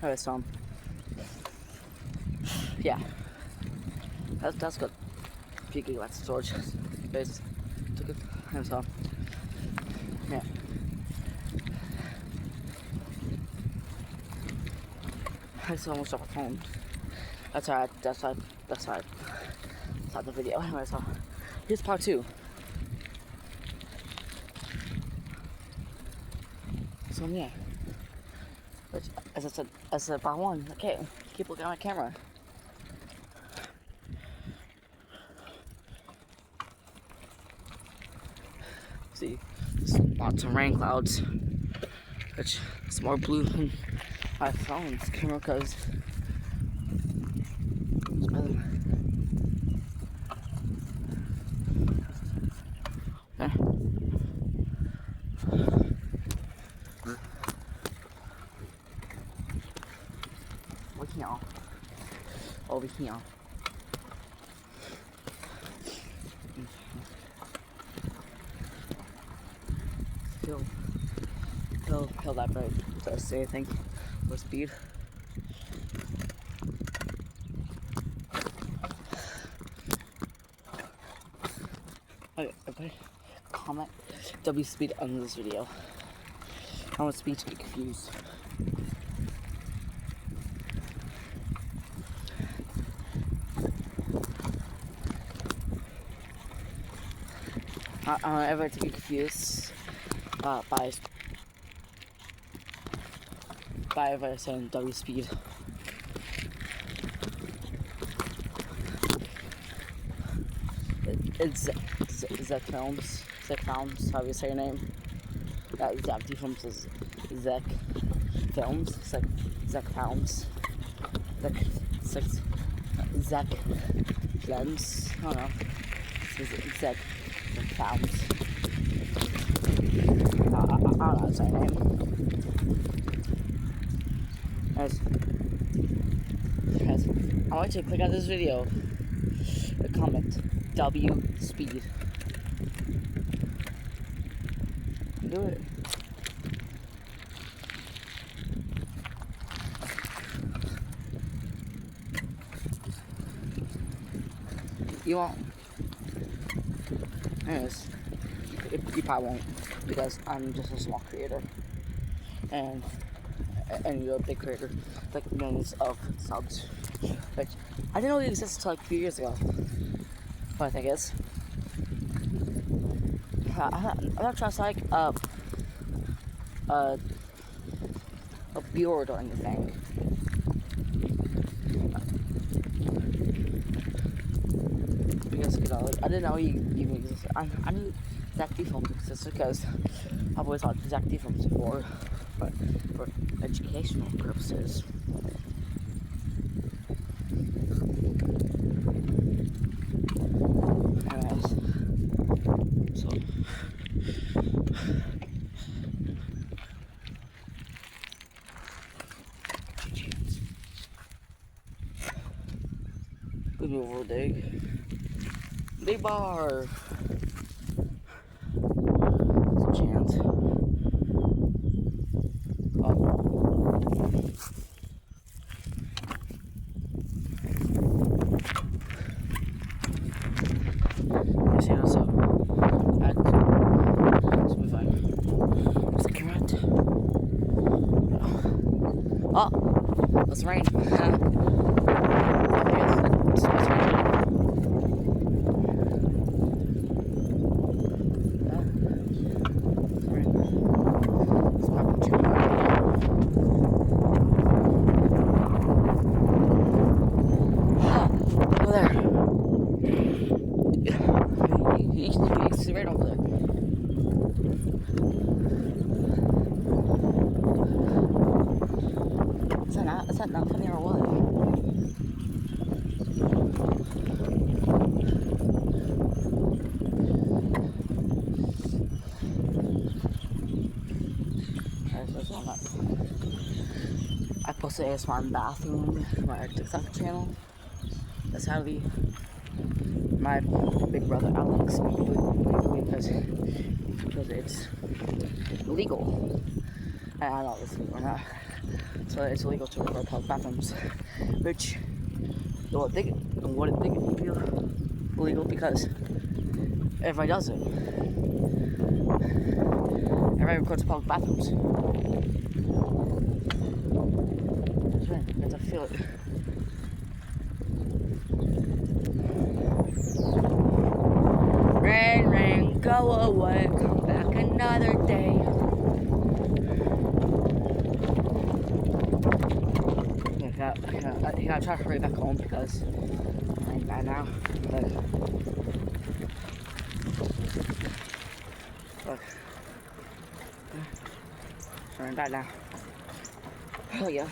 Alright, so yeah, that's good. 3 gigabytes storage space. Took it. And so yeah. I just almost dropped my phone. That's alright. That's not the video. Anyway, so here's part 2. So yeah, which, as I said part 1. Okay, keep looking at my camera. See, lots of rain clouds, which is more blue than my phone's camera because over here. Kill that bird. Does I say anything? What speed? Okay, everybody, comment W speed under this video. I don't want speed to get confused. I don't ever to get confused by ever saying W speed. It's Zek Films. Zek Films, how do you say your name? Zek Films is Zek Films. Zek Films. Zek Films. I don't know. It's Zek Films. I don't know how to say your name. Guys, I want you to click on this video and comment W speed. Do it. You won't. Anyways, you probably won't because I'm just a small creator and you're a big creator, like millions of subs. Which I didn't know it existed until like a few years ago. What I think is, I'm not trying to like a bureau or anything. Because I didn't know you even existed. I knew Zach D Films existed because I've always thought Zach D Films before, but for educational purposes. So good move over Big bar. There's a chance. Oh, let's rain. He's right over there. Is that not funny or what? I posted ASMR in the bathroom for my TikTok channel. That's how my big brother Alex because it's illegal. I don't know if it's legal or not. so it's illegal to record public bathrooms. Which, well, wouldn't think it would be illegal because everybody does it. Everybody records public bathrooms. You have to feel it. Rain, rain, go away, come back another day. I gotta try to hurry back home because I ain't bad now. Look. I ain't bad now. Oh yeah.